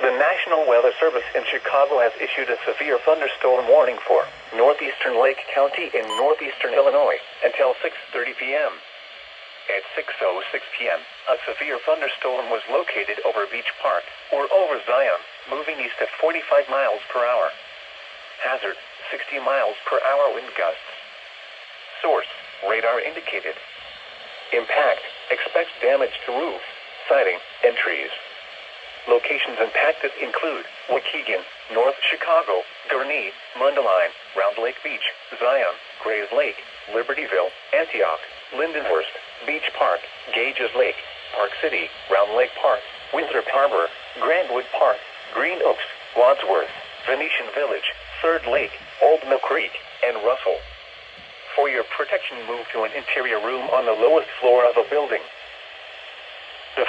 The National Weather Service in Chicago has issued a severe thunderstorm warning for northeastern Lake County in northeastern Illinois until 6:30 p.m. At 6:06 p.m., a severe thunderstorm was located over Beach Park, or over Zion, moving east at 45 miles per hour. Hazard, 60 miles per hour wind gusts. Source, radar indicated. Impact, expect damage to roofs, siding, and trees. Locations impacted include Waukegan, North Chicago, Gurnee, Mundelein, Round Lake Beach, Zion, Grays Lake, Libertyville, Antioch, Lindenhurst, Beach Park, Gages Lake, Park City, Round Lake Park, Winthrop Harbor, Grandwood Park, Green Oaks, Wadsworth, Venetian Village, Third Lake, Old Mill Creek, and Russell. For your protection, move to an interior room on the lowest floor of a building. The